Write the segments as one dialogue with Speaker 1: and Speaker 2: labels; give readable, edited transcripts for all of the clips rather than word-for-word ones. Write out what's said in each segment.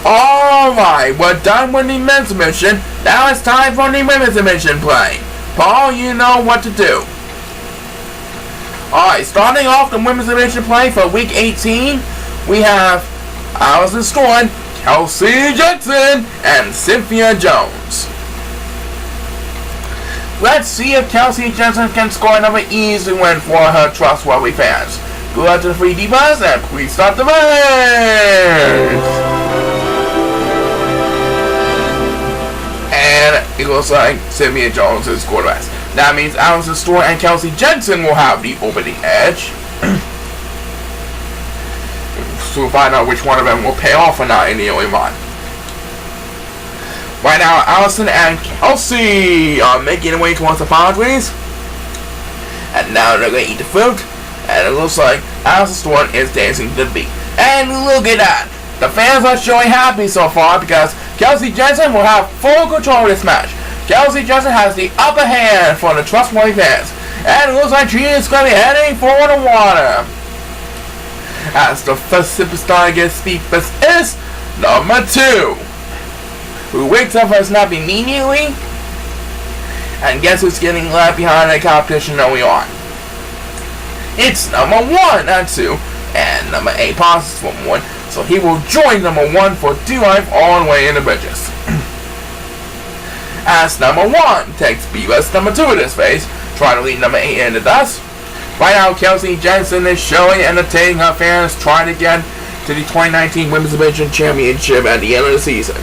Speaker 1: Alright, we're done with the men's mission. Now it's time for the women's mission play. Paul, you know what to do. Alright, starting off the women's mission play for week 18, we have Allison Storm, Kelsey Jensen, and Cynthia Jones. Let's see if Kelsey Jensen can score another easy win for her trustworthy fans. Go out to the 3 divas and please start the race! And it looks like Cynthia Jones is scored last. That means Allison Storm and Kelsey Jensen will have the opening edge. So we'll find out which one of them will pay off or not in the early run. Right now, Allison and Kelsey are making their way towards the pathways. And now they're going to eat the fruit. And it looks like Allison Storm is dancing to the beat. And look at that! The fans are showing happy so far because Kelsey Jensen will have full control of this match. Kelsey Jensen has the upper hand for the trustworthy fans. And it looks like she is going to be heading for the water. As the first superstar gets speed bus is number 2. Who wakes up for a snap immediately. And guess who's getting left behind the competition early on? It's number 1, not 2. And number 8 passes for 1. So he will join number 1 for D-Life all the way in the bridges. As number 1 takes B-Bus number 2 in this phase, trying to lead number 8 in the dust. Right now, Kelsey Jensen is showing and entertaining her fans, trying to get to the 2019 Women's Division Championship at the end of the season.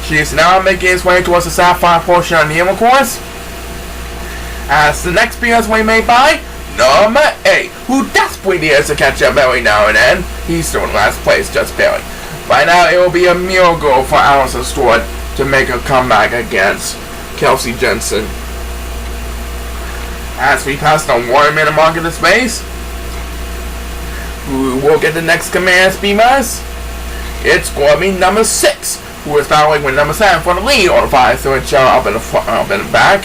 Speaker 1: She is now making its way towards the sapphire portion of the inner course. As the next BS way made by number 8, who desperately has to catch up every now and then. He's still in last place, just barely. Right now, it will be a miracle for Allison Storm to make a comeback against Kelsey Jensen. As we pass the 1 minute mark in the space, who will get the next command speed bus? It's going to be number 6, who is battling with number 7 for the lead on the 5, so it's Chao up in the front, up in the back.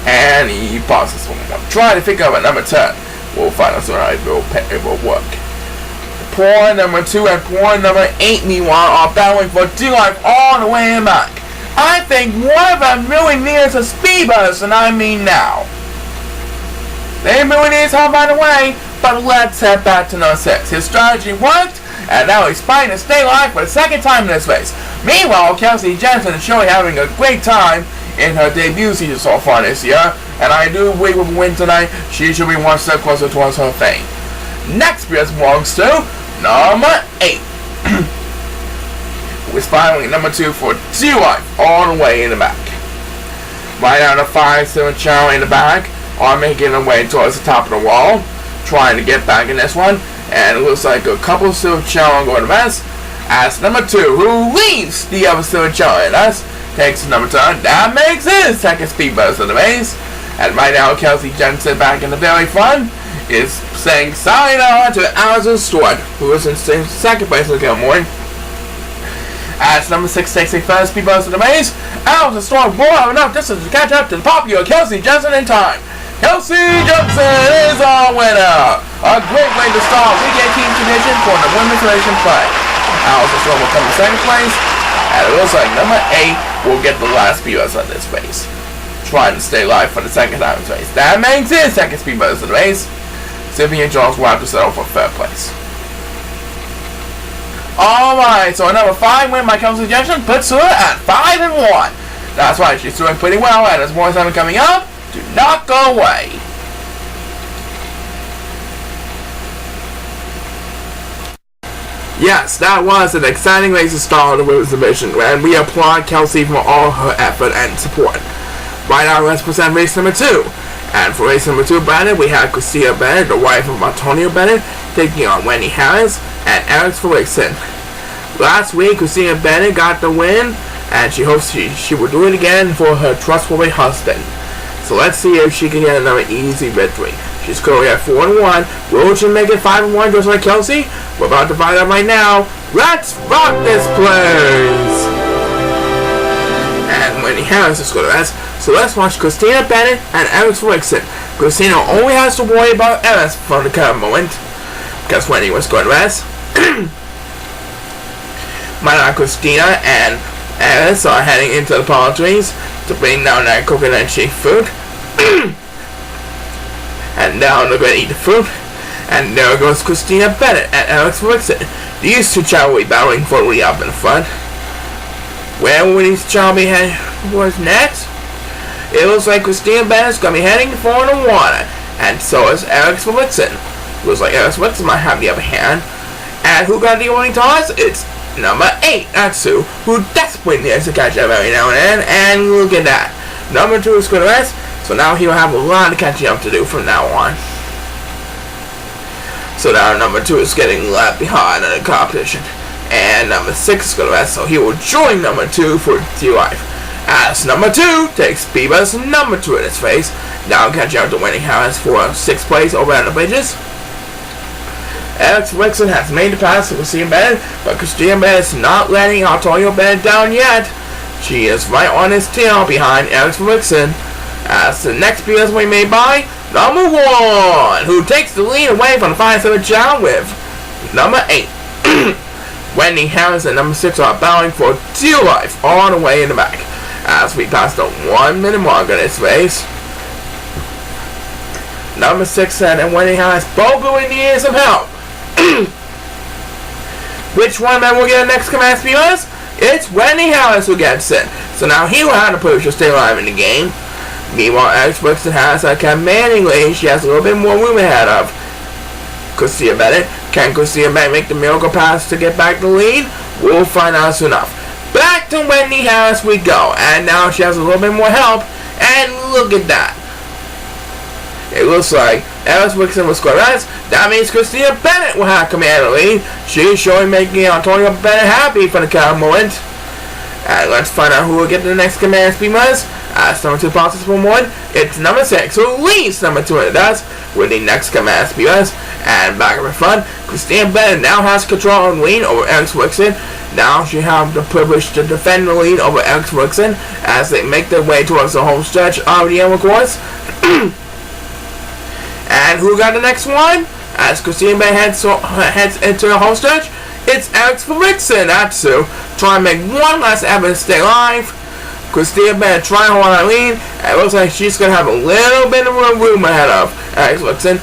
Speaker 1: And he passes for 1. Try to pick up at number 10. We'll find out soon how it will work. Poor number 2 and poor number 8, meanwhile, are battling for D-Life all the way in back. I think one of them really needs a speed bus, and I mean now. They really need help by the way, but let's head back to number 6. His strategy worked, and now he's fighting to stay alive for the 2nd time in this race. Meanwhile, Kelsey Jensen is surely having a great time in her debut season so far this year, and I do believe with a win tonight, she should be one step closer towards her fame. Next BS belongs to number 8, who is finally number 2 for D-Life all the way in the back. Right now, the 5, 7 Chao in the back are making their way towards the top of the wall, trying to get back in this one, and it looks like a couple of Chao are going to mess. As number 2, who leaves the other 7 Chao in us, takes number 10. That makes his 2nd speed bus of the race. And right now, Kelsey Jensen back in the very front is saying sayonara to Allison Storm, who is in 2nd place of the morning. As number 6 takes a 1st speed bus of the race, Allison Storm will have enough distance to catch up to the popular Kelsey Jensen in time. Kelsey Jensen is our winner! A great way to start Week 18 condition for the Women's Relation play. Allison Storm will come in 2nd place, and it looks like number 8 will get the last speed bus of this race, trying to stay alive for the 2nd time in this race. That makes his 2nd speed bus of the race. Cynthia Jones will have to settle for 3rd place. Alright, so a number 5 win by Kelsey Jensen puts her at 5-1. That's right, she's doing pretty well, and there's more time coming up. Do not go away. Yes, that was an exciting race to start of the women's division, and we applaud Kelsey for all her effort and support. Right now, let's present race number 2. And for race number 2, Bennett, we have Christina Bennett, the wife of Antonio Bennett, taking on Wendy Harris and Alex Felixson. Last week, Christina Bennett got the win, and she hopes she will do it again for her trustworthy husband. So let's see if she can get another easy victory. She's currently at 4-1. Will she make it 5-1 just like Kelsey? We're about to find out right now. Let's rock this place! And Wendy Harris is going to rest. So let's watch Christina Bennett and Alex Felixson. Christina only has to worry about Alex for the current moment, because Wendy was going to rest. My Christina and Alice are heading into the palm trees to bring down that coconut shake fruit. And now they're going to eat the fruit. And there goes Christina Bennett and Alex Rickson. These two Chao will be battling for the lead up in the front. Where will these Chao be heading towards next? It looks like Christina Bennett's going to be heading for the water. And so is Alex Rickson. Looks like Alex Rickson might have the upper hand. And who got the winning toss? It's number 8, Atsu, who desperately needs to catch up every now and then. And look at that. Number 2 is going to rest. So now he'll have a lot of catching up to do from now on. So now number 2 is getting left behind in the competition. And number 6 is going to rest, so he will join number 2 for D-Life. As number 2 takes Beaver's number 2 in his face. Now catching up to winning Harris for 6th place over at the bridges. Alex Rickson has made the pass to Christina Bennett, but Christina Bennett is not letting Antonio Bennett down yet. She is right on his tail behind Alex Rickson. As the next Beavers will be made by number 1, who takes the lead away from the 5-7 Chao with number 8. Wendy Harris and number 6 are battling for dear life all the way in the back. As we pass the 1 minute mark in this race. Number 6 and Wendy Harris both really need some help. Which one then will get the next command Beavers? It's Wendy Harris who gets it. So now he will have to push to stay alive in the game. Meanwhile, Alex Rickson has a commanding lead. She has a little bit more room ahead of Christina Bennett. Can Christina Bennett make the miracle pass to get back the lead? We'll find out soon enough. Back to Wendy Harris we go. And now she has a little bit more help. And look at that. It looks like Alex Rickson was correct. That means Christina Bennett will have command of the lead. She's surely making Antonio Bennett happy for the current moment. And let's find out who will get the next command Beavers. As number 2 passes from 1, it's number 6 who leads number 2 in the dust with the next command Beavers. And back in the front, Christina Bennett now has control of the lead over Alex Rickson. Now she has the privilege to defend the lead over Alex Rickson as they make their way towards the home stretch of the Emerald course. And who got the next one? As Christina Bennett heads into the home stretch, it's Alex Rickson. That's who. Trying to make one last effort to stay alive. Christina Bennett trying to hold on lead. And it looks like she's going to have a little bit of room ahead of Alex Rickson.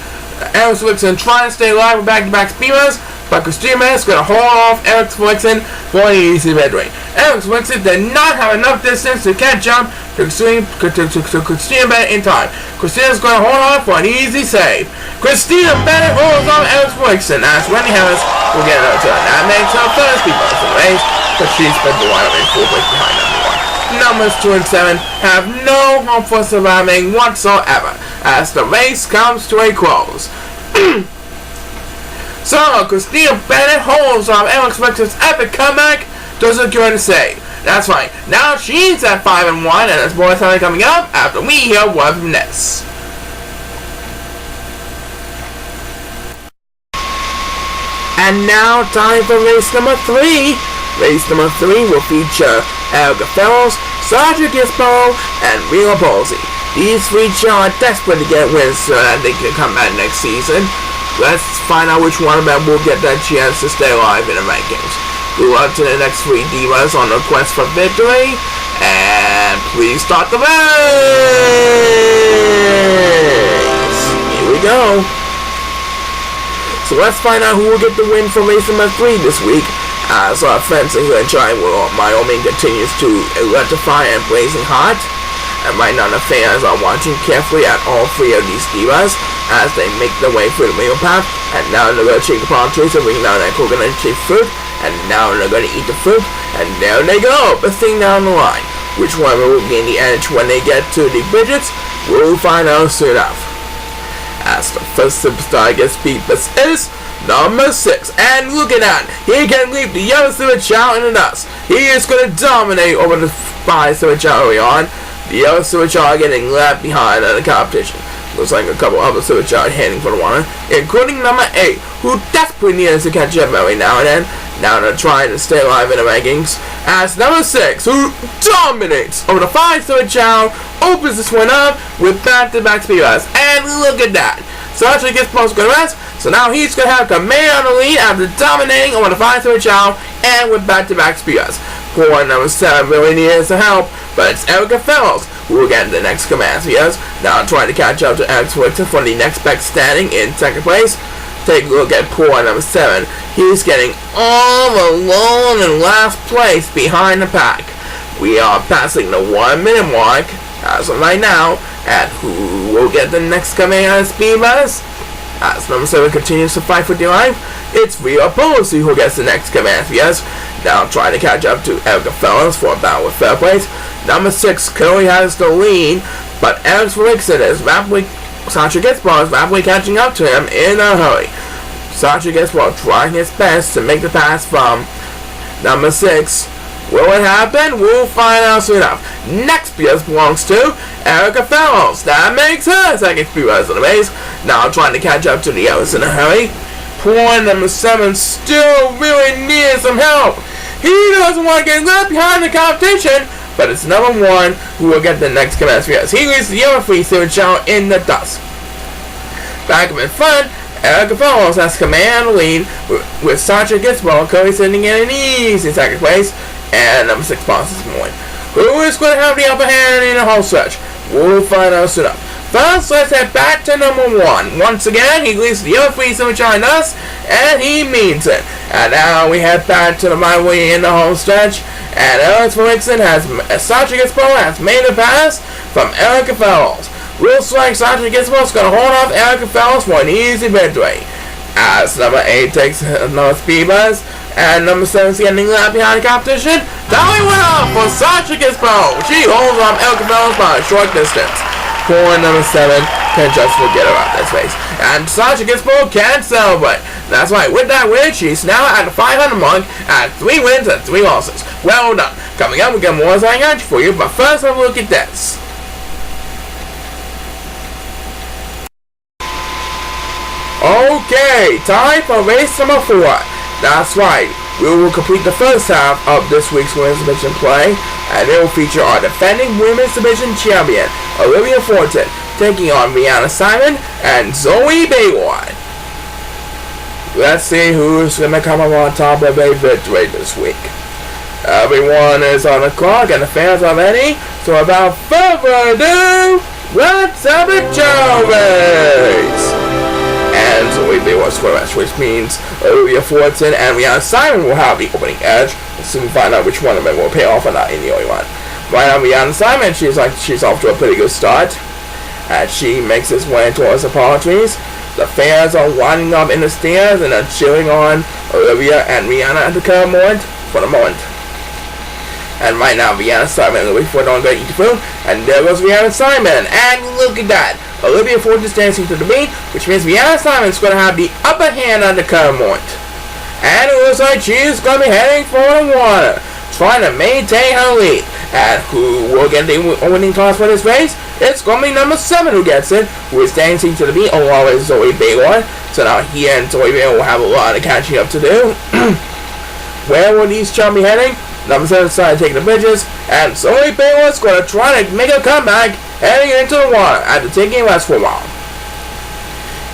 Speaker 1: Alex Rickson trying to stay alive with back-to-back Beavers. But Christina Bennett's going to hold off Alex Rickson for an easy victory. Alex Rickson did not have enough distance to catch up to Christina Bennett in time. Christina's going to hold on for an easy save. Christina Bennett holds on Alex Rickson as Wendy Harris will get another turn. That makes her first Beaver in the race, but she's been the Wyoming 4 places behind number 1. Numbers 2 and 7 have no hope for surviving whatsoever as the race comes to a close. So, Christina Bennett holds on Alex Rickson's epic comeback to secure the save. That's right, now she's at 5-1, and there's more time coming up after we hear word from this. And now, time for race number 3. Race number 3 will feature Elga Fellows, Sergeant Gizmo, and Real Ballsy. These 3 are desperate to get wins so that they can come back next season. Let's find out which one of them will get that chance to stay alive in the rankings. Good luck to the next 3 divas on the quest for victory. And please start the race! Here we go. So let's find out who will get the win for race number 3 this week. As our fencing and Cheyenne Wyoming continues to electrify and blazing hot. And right now the fans are watching carefully at all 3 of these divas as they make their way through the middle path. And now they're going to shake the palm trees and bring down that coconut shaped fruit. And now they're going to eat the fruit. And there they go, busting down the line. Which one will gain the edge when they get to the bridges? We'll find out soon enough. As the first superstar gets beat, this is number 6. And look at that. He can leave the yellow Super Chao in the dust. He is going to dominate over the 5 Super Chao early on. The yellow Super Chao are getting left behind in the competition. Looks like a couple other Super Chao heading for the water, including number 8, who desperately needs to catch up every now and then. Now they're trying to stay alive in the rankings. As number 6, who dominates over the 5 Super Chao, opens this one up with back-to-back speedruns. And look at that. Sergeant Gizmo's going to rest, So now he's going to have command on the lead after dominating over the 5-3 Chao and with back-to-back spears. Poor number 7 really needs some help, but it's Erica Fellows who will get the next command spears. Now trying to catch up to Alex Wilson for the next back standing in second place. Take a look at poor number 7. He's getting all alone in last place behind the pack. We are passing the 1 minute mark as of right now. And who will get the next command speed bus? As number 7 continues to fight for dear life, it's Rio Policy who gets the next command speed. Now trying to catch up to Erica Fellows for a battle with third place. Number 6 currently has the lead, but Alex Wilson is rapidly Sasha Getsball is rapidly catching up to him in a hurry. Sasha Getsball trying his best to make the pass from number 6. Will it happen? We'll find out soon enough. Next PS belongs to Erica Fellows. That makes her second speed rise on the base. Now trying to catch up to the others in a hurry. Poor number 7 still really needs some help. He doesn't want to get left behind the competition, but it's number 1 who will get the next command speed. He leads the other 3-0 Chao in the dust. Back up in front, Erica Fellows has command lead with Sasha Getsball currently sitting in an easy second place. And number 6 Bosses Moon. Who is going to have the upper hand in the whole stretch? We'll find out soon enough. First, let's head back to number 1. Once again, he leads the other 3 behind us, and he means it. And now we head back to the rivalry in the home stretch, and Alex Wilson Sasha Getsball has made a pass from Erica Fellows. Looks like Sasha Getsball is going to hold off Erica Fellows for an easy victory. As number 8 takes another speed buzz, and number 7 is getting left behind the competition. Now we went off for Sasha Getsball. She holds on Erica Fellows by a short distance. Poor number 7 can just forget about this race. And Sasha Getsball can celebrate. That's right, with that win, she's now at the 500 mark at 3 wins and 3 losses. Well done. Coming up, we got more exciting action for you, but first, have a look at this. Okay, time for race number 4. That's right, we will complete the first half of this week's Women's Division play, and it will feature our defending Women's Division champion, Olivia Fortin, taking on Rihanna Simon and Zoe Bayward. Let's see who's going to come up on top of a victory this week. Everyone is on the clock and the fans are ready, so without further ado, let's have a Chao race! And Zoe Bayward's square edge, which means Olivia Fortin and Rihanna Simon will have the opening edge. We'll soon find out which one of them will pay off or not in the early run. Right now, Rihanna Simon, she's off to a pretty good start. As she makes his way towards the palm trees. The fans are lining up in the stands and are cheering on Olivia and Rihanna at the current moment for the moment. And right now, Rihanna Simon and Olivia Fortin are going to eat the food. And there goes Rihanna Simon. And look at that. Olivia Fortin is dancing to the beat, which means Rihanna Simon is going to have the upper hand at the current moment. And it looks like she's going to be heading for the water, trying to maintain her lead. And who will get the winning toss for this race? It's going to be number 7 who gets it, who is dancing to the beat along with Zoe Bayward. So now he and Zoe Bayward will have a lot of catching up to do. Where will these chums be heading? Number 7 decided to take the bridges, and Zoe Bayward's going to try to make a comeback, heading into the water after taking a rest for a while.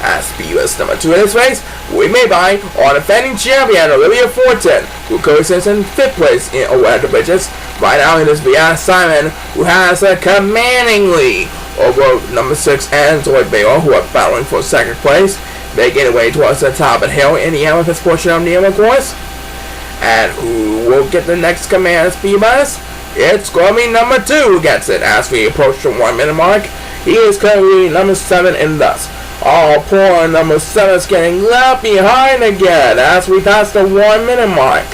Speaker 1: As speedless number 2 in this race, we may by our defending champion Olivia Fortin, who currently sits in 5th place over at the bridges. Right now it is Rihanna Simon, who has a commanding lead over number 6 and Zoe Bayward, who are battling for 2nd place. They get away towards the top of the hill in the amethyst portion of the Emma course. And who will get the next command speed bus? It's going to be number 2 who gets it as we approach the 1 minute mark. He is currently number 7 in dust. Oh, poor number 7 is getting left behind again as we pass the 1 minute mark.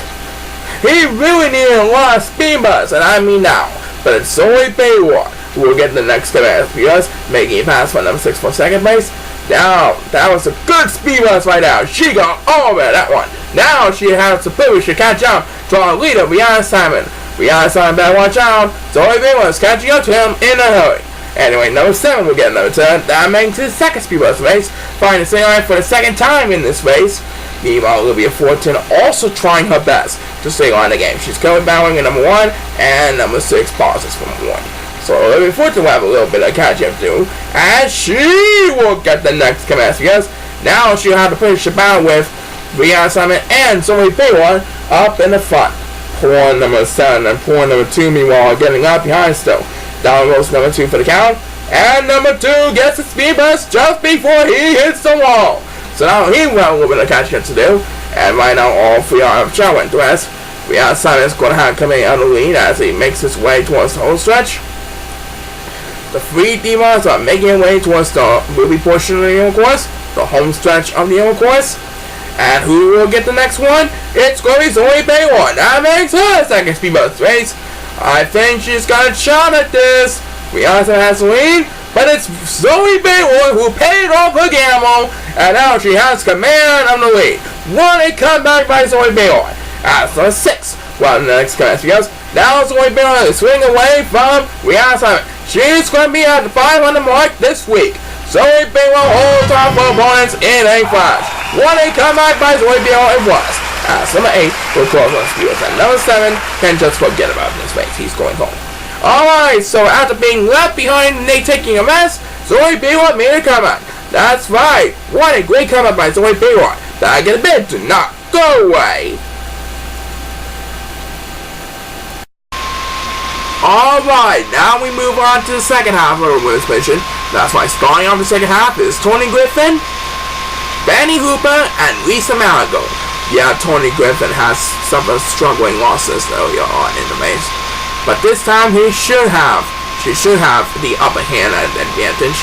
Speaker 1: He really needed a lot of speed bus, and I mean now. But it's Zoe Bayward who will get the next command speed bus, making a pass for number 6 for 2nd place. Now, that was a good speed bus right now. She got over that one. Now she has the privilege to catch up to our leader, Rihanna Simon. Rihanna Simon better watch out. Zoe Bayward is catching up to him in a hurry. Anyway, number 7 will get another turn. That makes his 2nd speed bus race. Finding the same line for the 2nd time in this race. Meanwhile, Olivia Fortin also trying her best to stay on the game. She's currently battling in number 1 and number 6 pauses from 1. So Olivia Fortin will have a little bit of catch up to, as she will get the next command. Yes, Now she'll have to push the battle with Rhea Simon and Zoe Bayward up in the front. Pawn number 7 and pawn number 2 meanwhile getting up behind still. Down goes number 2 for the count. And number 2 gets the speed bust just before he hits the wall. So now he will have a little bit of catching up to do. And right now all 3 are Chao and dress. Rhea Simon is going to have coming out of the lead as he makes his way towards the home stretch. The 3 divas are making their way towards the movie portion of the yellow course, the home stretch of the yellow course. And who will get the next one? It's going to be Zoe Bayward. That makes her second speed bust race. I think she's got a shot at this. We also have the lead, but it's Zoe Bayward who paid off her gamble, and now she has command of the lead. What a comeback by Zoe Bayward. As for 6, well, the next comeback goes. Now Zoe Bayward is swinging away from Rhea Simon. She's going to be at the 500 mark this week. Zoe Bayward holds off her opponents in a flash. What a comeback by Zoe Bayward it was. As number 8 will close on speed, and number 7 can just forget about this race. He's going home. Alright, so after being left behind and they taking a mess, Zoe Bayward made a comeback. That's right. What a great comeback by Zoe Bayward. That I get a bid to not go away. Alright, now we move on to the second half of our women's mission. That's why starting off the second half is Tony Griffin, Fanny Hooper, and Lisa Marigold. Yeah, Tony Griffin has suffered struggling losses earlier on in the race. But this time she should have the upper hand and advantage,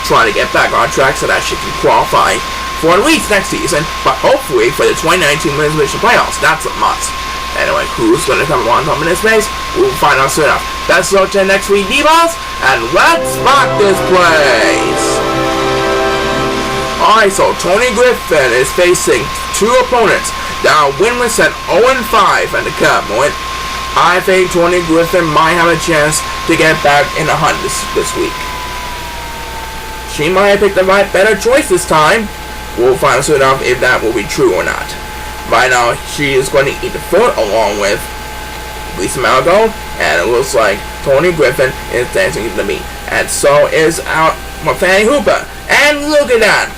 Speaker 1: trying to get back on track so that she can qualify for at least next season, but hopefully for the 2019 Women's Mission Playoffs. That's a must. Anyway, who's going to come on top in this race? We'll find out soon enough. That's all to next week, divas, and let's rock this place! Alright, so Tony Griffin is facing 2 opponents that are winless at 0-5 at the current moment. I think Tony Griffin might have a chance to get back in the hunt this week. She might have picked the better choice this time. We'll find out soon enough if that will be true or not. Right now, she is going to eat the foot along with Lisa Marigold, and it looks like Tony Griffin is dancing to the beat. And so is out Fanny Hooper. And look at that!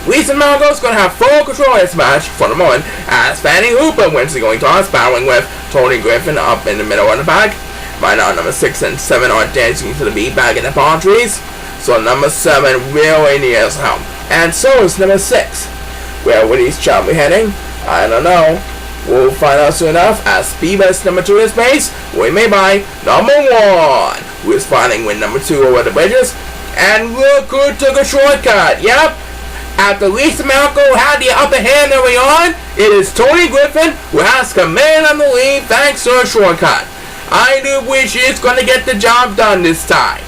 Speaker 1: Lisa Marigold is going to have full control of this match for the moment, as Fanny Hooper wins the going toss, battling with Tony Griffin up in the middle of the pack. Right now, number 6 and 7 are dancing to the beat back in the palm trees. So number 7 really needs help. And so is number 6. Where would these Chao be heading? I don't know. We'll find out soon enough as Speedbus number 2 is placed. We may buy number 1, who is fighting with number 2 over the bridges. And look who took a shortcut. Yep. After Lisa Marigold had the upper hand early on, it is Tony Griffin who has command on the lead thanks to a shortcut. I do wish she's going to get the job done this time.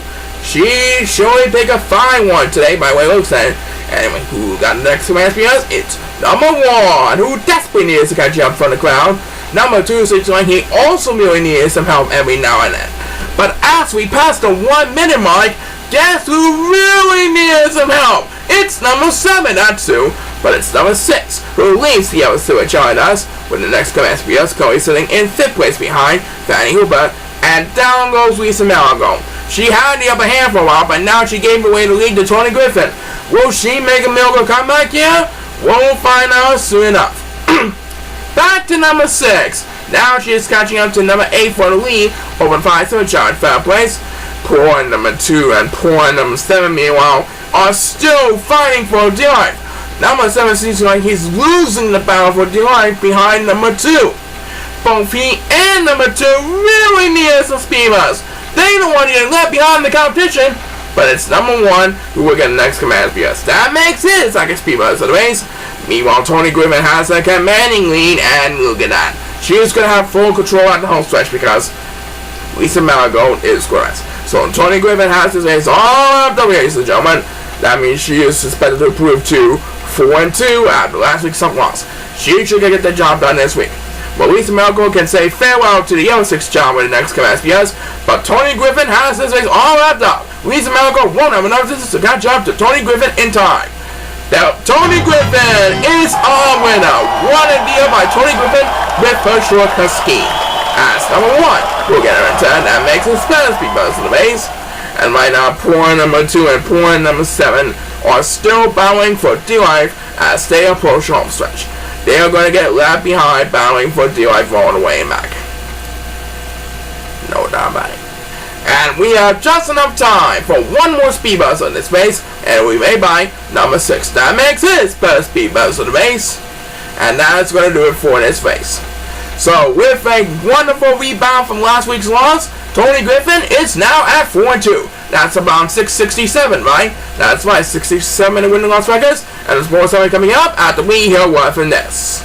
Speaker 1: She surely picked a fine one today by way of looks at it. Anyway, who got the next command for us? It's number 1, who desperately needs to catch up from the crowd. Number 2 seems like he also really needs some help every now and then. But as we pass the 1 minute mark, guess who really needs some help? It's number 7, not 2, but it's number 6, who leads the other 2 at Cheyenne us, with the next command for us currently sitting in 5th place behind Fanny Hooper, and down goes Lisa Marigold. She had the upper hand for a while, but now she gave away the lead to Tony Griffin. Will she make a miracle comeback here? We'll find out soon enough. Back to number 6. Now she is catching up to number 8 for the lead over 5-7 Chao in 3rd place. Poor number 2 and poor number 7, meanwhile, are still fighting for dear life. Number 7 seems like he's losing the battle for dear life behind number 2. Both he and number 2 really need some speed bus. They don't want to get left behind the competition, but it's number 1 who will get the next command for us. That makes it like a speed bus of the race. Meanwhile, Tony Griffin has a commanding lead, and look at that. She is going to have full control at the home stretch because Lisa Marigold is correct. So Tony Griffin has his race all up the way, ladies and gentlemen. That means she is suspected to prove to 4-2 after last week's loss. She should get the job done this week. But Lisa Marigold can say farewell to the other 6 Chao with the next command SPS, but Tony Griffin has his race all wrapped up. Lisa Marigold won't have enough distance to catch up to Tony Griffin in time. Now, Tony Griffin is our winner. What a deal by Tony Griffin with her shortcut scheme. As number 1, we'll get her in turn. That makes his better speed buzz to the base. And right now, poor number 2 and poor number 7 are still battling for dear life as they approach home stretch. They are going to get left behind battling for dear life all the way back. No doubt about it. And we have just enough time for one more speed bus on this race, and we may buy number 6. That makes his first speed bus of the race, and that's going to do it for this race. So with a wonderful rebound from last week's loss, Tony Griffin is now at 4-2. That's about 667, right? That's right, 667 in the winning loss records, and there's more story coming up after we hear word from this.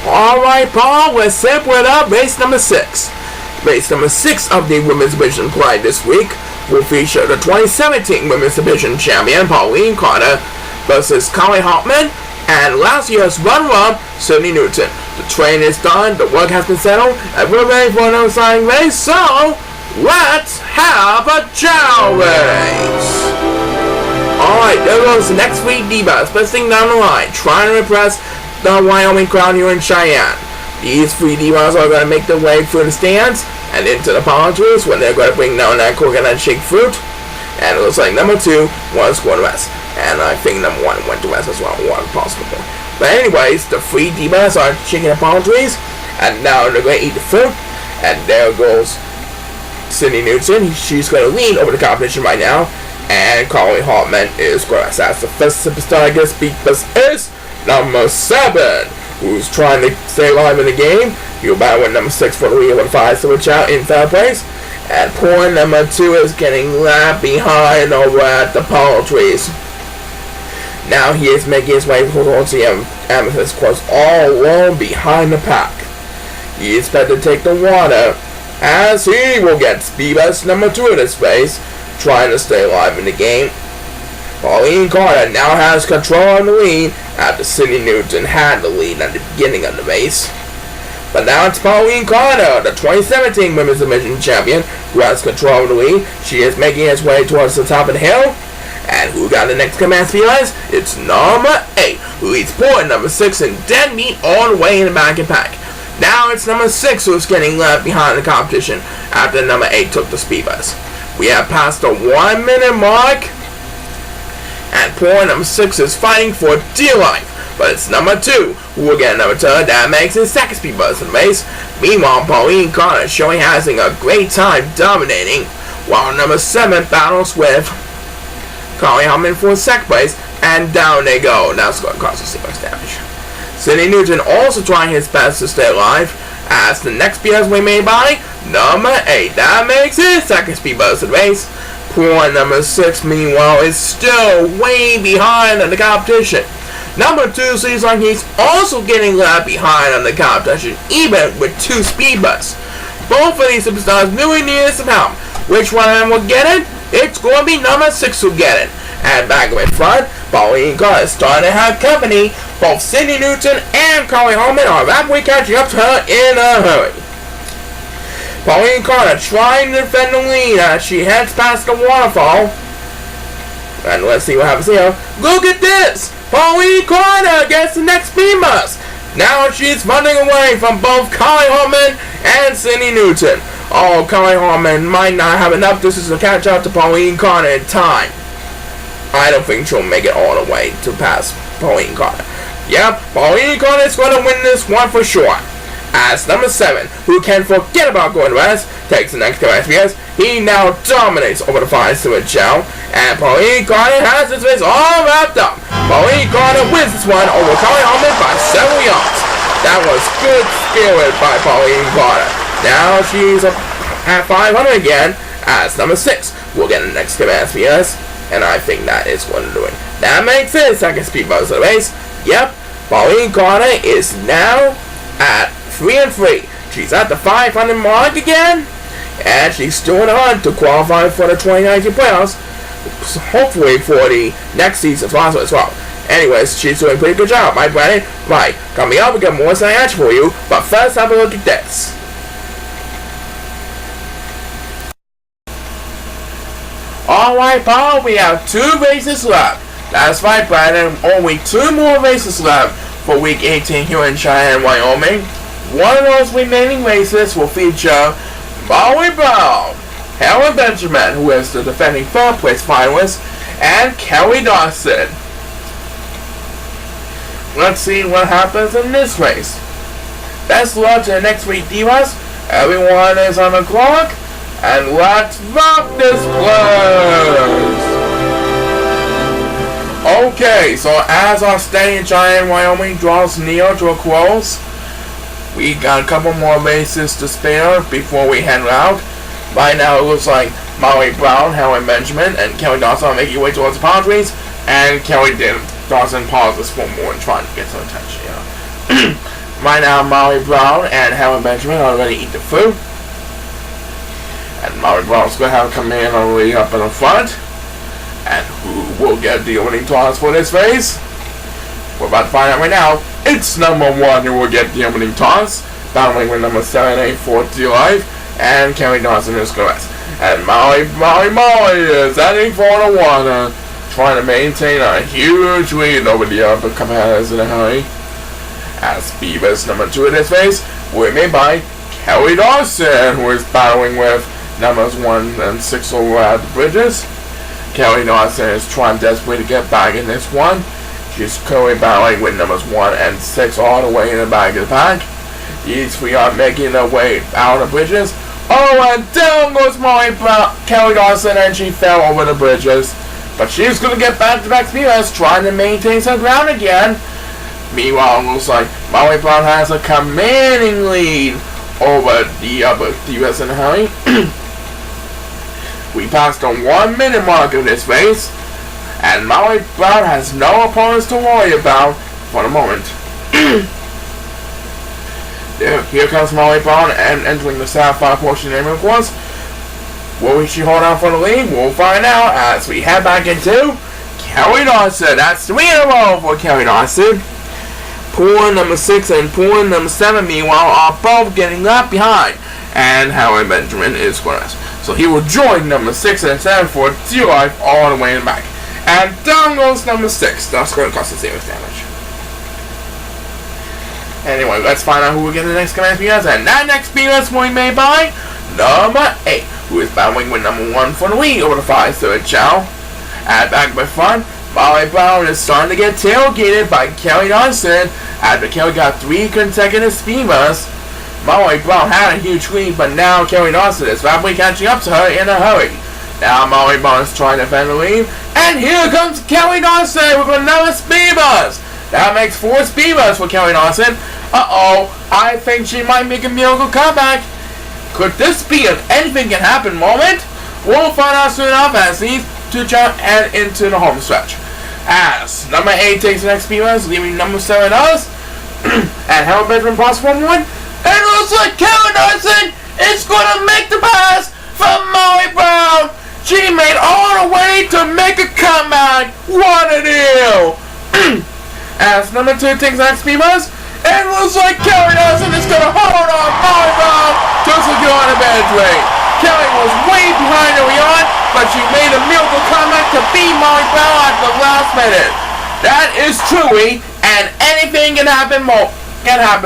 Speaker 1: Alright, Paul, let's sample it up. Race number 6. Race number 6 of the Women's Division play this week will feature the 2017 Women's Division champion Pauline Carter versus Kylie Hoffman and last year's runner-up Sydney Newton. The train is done, the work has been settled, and we're ready for another exciting race, so let's have a Chao race! Alright, there goes the next 3 divas, best thing down the line, trying to impress the Wyoming crowd here in Cheyenne. These 3 divas are going to make their way through the stands and into the palm trees when they're going to bring down that coconut shake fruit. And it looks like number 2 was going to rest. And I think number 1 went to rest as well, one possible. But anyways, the 3 divas are shaking the palm trees, and now they're going to eat the fruit. And there goes Sydney Newton. She's going to lead over the competition right now. And Kylie Hoffman is going to rest. That's the first superstar I guess because is number 7, who's trying to stay alive in the game. He'll battle with number 6 for the lead with 5 switch out in third place. And poor number 2 is getting left behind over at the palm trees. Now he is making his way towards the amethyst course all alone behind the pack. He is expected to take the water as he will get speed bus number 2 of this race, trying to stay alive in the game. Pauline Carter now has control of the lead after Sydney Newton had the lead at the beginning of the race. But now it's Pauline Carter, the 2017 Women's Division champion, who has control of the lead. She is making his way towards the top of the hill. And who got the next command speed bus? It's number 8, who leads poor number 6 and dead meat all the way in the back and pack. Now it's number 6 who's getting left behind the competition after number 8 took the speed bus. We have passed the 1 minute mark. And poor number 6 is fighting for dear life. But it's number 2 who will get another turn that makes his second speed bus in the race. Meanwhile, Pauline Carter showing having a great time dominating, while number 7 battles with Kylie Hoffman for second place, and down they go. Now it's going to cost us 6 damage. Sydney Newton also trying his best to stay alive, as the next speed bus we made by number 8. That makes his second speed bus in the race. Poor number 6, meanwhile, is still way behind on the competition. Number 2 seems like he's also getting left behind on the competition, even with 2 speed bus. Both of these superstars really need some help. Which one of them will get it? It's going to be number 6 who get it. And back in front, Pauline Carter is starting to have company. Both Sydney Newton and Kylie Hoffman are rapidly catching up to her in a hurry. Pauline Carter trying to defend the lead as she heads past the waterfall. And let's see what happens here. Look at this! Pauline Carter gets the next speed bus. Now she's running away from both Kylie Hoffman and Sydney Newton. Oh, Kylie Hoffman might not have enough distance to catch up to Pauline Carter in time. I don't think she'll make it all the way to pass Pauline Carter. Yep, Pauline Carter is going to win this one for sure. As number 7, who can forget about going west, takes the next command because he now dominates over the 5 switch Chao, and Pauline Carter has his race all wrapped up. Pauline Carter wins this one over Kylie Hoffman by several yards. That was good spirit by Pauline Carter. Now she's at 500 again, as number 6 will get the next command because, and I think that is what to do it. That makes it second speed bus of the race. Yep, Pauline Carter is now at 3-3. She's at the 500 mark again, and she's still on to qualify for the 2019 playoffs, hopefully for the next season's roster as well. Anyways, she's doing a pretty good job, right, Brandon? Right, coming up, we got more action for you, but first have a look at this. Alright, Paul, we have 2 races left. That's right, Brandon, only 2 more races left for week 18 here in Cheyenne, Wyoming. One of those remaining races will feature Molly Brown, Helen Benjamin, who is the defending third place finalist, and Kelly Dawson. Let's see what happens in this race. Best of luck to the next week, divas. Everyone is on the clock, and let's rock this place. Okay, so as our stay in Cheyenne, Wyoming draws near to a close, we got a couple more races to spare before we head out. Right now it looks like Molly Brown, Helen Benjamin, and Kelly Dawson are making their way towards the palm trees, and Kelly Dawson pauses for more and trying to get some attention, you know. Right now Molly Brown and Helen Benjamin are ready to eat the food. And Molly Brown's going to have to come in all the way up in the front. And who will get the opening toss for this race? We're about to find out right now. It's number 1 who will get the opening toss, battling with number 7, 8, 4, 2 life, and Kelly Dawson is correct. And Molly is heading for the water, trying to maintain a huge lead over the other competitors in a hurry. As Beavis number 2 in this race, will be made by Kelly Dawson, who is battling with numbers 1 and 6 over at the bridges. Kelly Dawson is trying desperately to get back in this one. She's currently battling with numbers 1 and 6 all the way in the back of the pack. These 3 are making their way out of the bridges. Oh, and down goes Kelly Dawson, and she fell over the bridges. But she's going to get back to back speeders, trying to maintain some ground again. Meanwhile, it looks like Molly Brown has a commanding lead over the other divas in a hurry. We passed the 1 minute mark of this race, and Molly Brown has no opponents to worry about for the moment. Here comes Molly Brown and entering the sapphire portion of the course. Will she hold on for the lead? We'll find out as we head back into Kelly Dawson. That's 3 in a row for Kelly Dawson. Pool number 6 and pool number 7, meanwhile, are both getting left behind. And Helen Benjamin is correct. So he will join number 6 and 7 for 2 life all the way in the back. And down goes number 6. That's going to cost us serious damage. Anyway, let's find out who will get the next command speeders. And that next speeders will be made by number 8, who is battling with number 1 for the lead over the 5-3 Chao. At back by front, Molly Brown is starting to get tailgated by Kelly Dawson after Kelly got 3 consecutive speeders. Molly Brown had a huge lead, but now Kelly Dawson is rapidly catching up to her in a hurry. Now Molly Brown is trying to defend the lead, and here comes Kelly Dawson with another speeders. That makes 4 speeders for Kelly Dawson. I think she might make a miracle comeback. Could this be an anything can happen moment? We'll find out soon enough as these 2 jump and into the home stretch. As number 8 takes the next speeders, leaving number 7 us, and Helen Benjamin possible one. And it looks like Kelly Dawson is going to make the pass from Molly Brown. She made all the way to make a comeback. What a deal. As number 2 takes the next speeders, and it looks like Kelly Dawson is going to hold on Molly Brown to secure the advantage rate. Kelly was way behind early on, but she made a miracle comeback to beat Molly Brown at the last minute. That is truly an anything can happen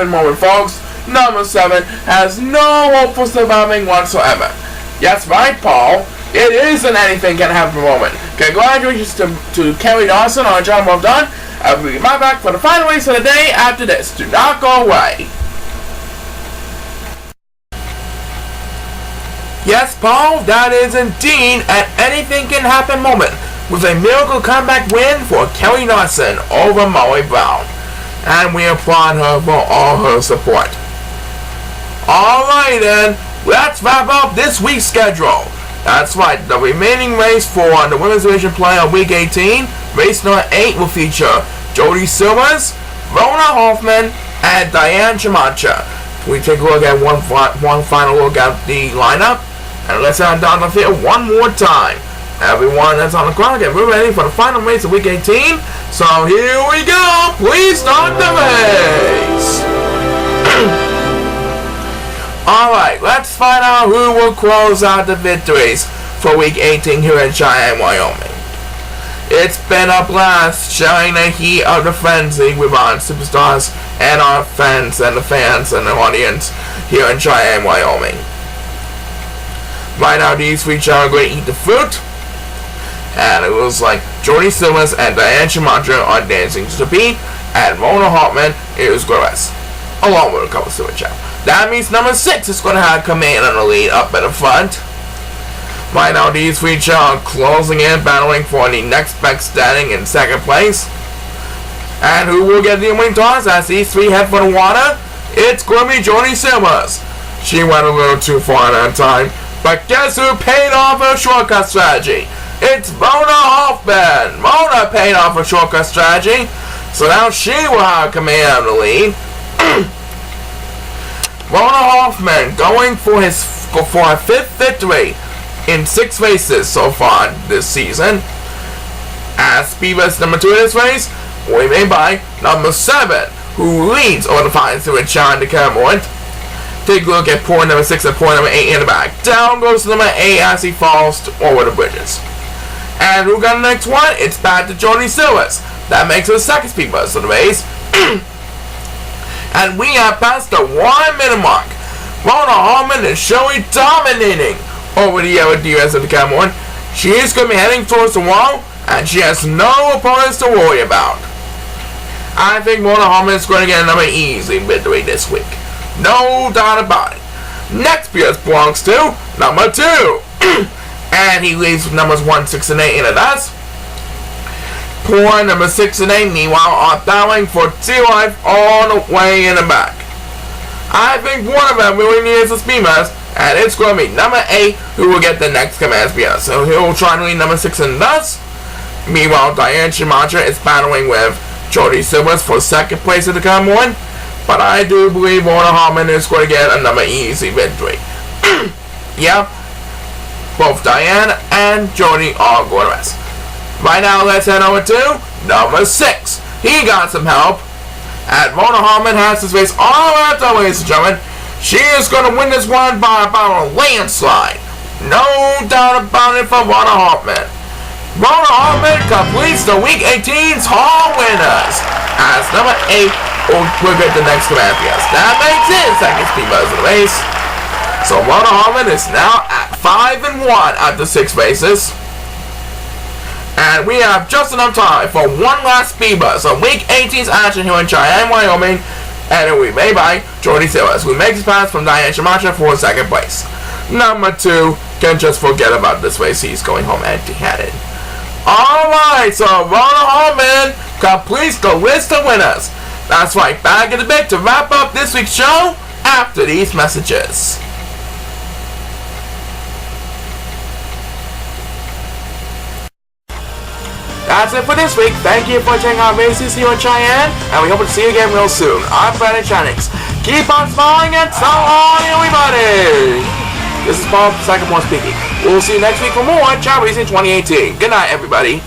Speaker 1: moment, folks. Number 7 has no hope for surviving whatsoever. Yes, right, Paul. It is an anything can happen moment. Congratulations to Kelly Dawson on a job well done. I'll be right back for the final race of the day after this. Do not go away. Yes, Paul, that is indeed an anything can happen moment with a miracle comeback win for Kelly Dawson over Molly Brown. And we applaud her for all her support. Alright then, let's wrap up this week's schedule. That's right, the remaining race for the Women's Division Play on Week 18, race number 8 will feature Jody Silvers, Rona Hoffman, and Diane Chamacha. We take a look at one final look at the lineup, and let's head down the field one more time. Everyone that's on the clock, and we're ready for the final race of Week 18. So here we go. Please start the race. Alright, let's find out who will close out the victories for Week 18 here in Cheyenne, Wyoming. It's been a blast sharing the heat of the frenzy with our superstars and our fans and the fans and the audience here in Cheyenne, Wyoming. Right now, these three children are going to eat the fruit. And it was like Jody Simmons and Diane Schumacher are dancing to the beat, and Mona Hartman is going to rest, along with a couple of Simmons Chao. That means number 6 is going to have come in on the lead up at the front. Right now, these three children are closing in, battling for the next best standing in second place. And who will get the winning toss as these three head for the water? It's going to be Jody Simmons. She went a little too far that time, but guess who paid off her shortcut strategy? It's Mona Hoffman. Mona paid off her shortcut strategy, so now she will have command of the lead. Mona Hoffman going for her 5th victory in 6 races so far this season. As speed race number 2 in this race, we made by number 7, who leads over the fine through a Cheyenne to Cameron. Take a look at point number 6 and point number 8 in the back. Down goes to number 8 as he falls over the bridges. And who got the next one? It's back to Jody Simmons. That makes it the second speed bus of the race. And we have passed the 1 minute mark. Mona Hartman is showing dominating over the other divas of the Cameron. She is going to be heading towards the wall, and she has no opponents to worry about. I think Mona Hartman is going to get another easy victory this week. No doubt about it. Next PS belongs to number 2. And he leaves with numbers 1, 6, and 8 in the dust. Point number 6 and 8, meanwhile, are battling for dear life all the way in the back. I think one of them really needs a speed mask, and it's going to be number 8 who will get the next command speed. So he'll try to lead number 6 in the dust. Meanwhile, Diane Schumacher is battling with Jody Simmons for second place in the common one. But I do believe Mona Hartman is going to get another easy victory. Yeah. Both Diane and Jody are going to rest. Right now, let's head over to number 6. He got some help. And Mona Hartman has this race all wrapped up, ladies and gentlemen. She is going to win this one by about a landslide. No doubt about it for Mona Hartman. Mona Hartman completes the Week 18's Hall winners. As number 8 will get the next command. Yes, that makes it second speed buzz of the race. So Mona Hartman is now at 5-1 after 6 races. And we have just enough time for one last speed buzz of Week 18's action here in Cheyenne, Wyoming. And it will be made by Jody Simmons, who makes his pass from Diane Schumacher for second place. Number 2 can just forget about this race. He's going home empty-handed. Alright, so Mona Hartman completes the list of winners. That's right, back in a bit to wrap up this week's show after these messages. That's it for this week. Thank you for checking out races here in Cheyenne, and we hope to see you again real soon. I'm Brandon Shannings. Keep on smiling and so long, everybody! This is Paul Sycamore speaking. We'll see you next week for more Chao Racing 2018. Good night, everybody.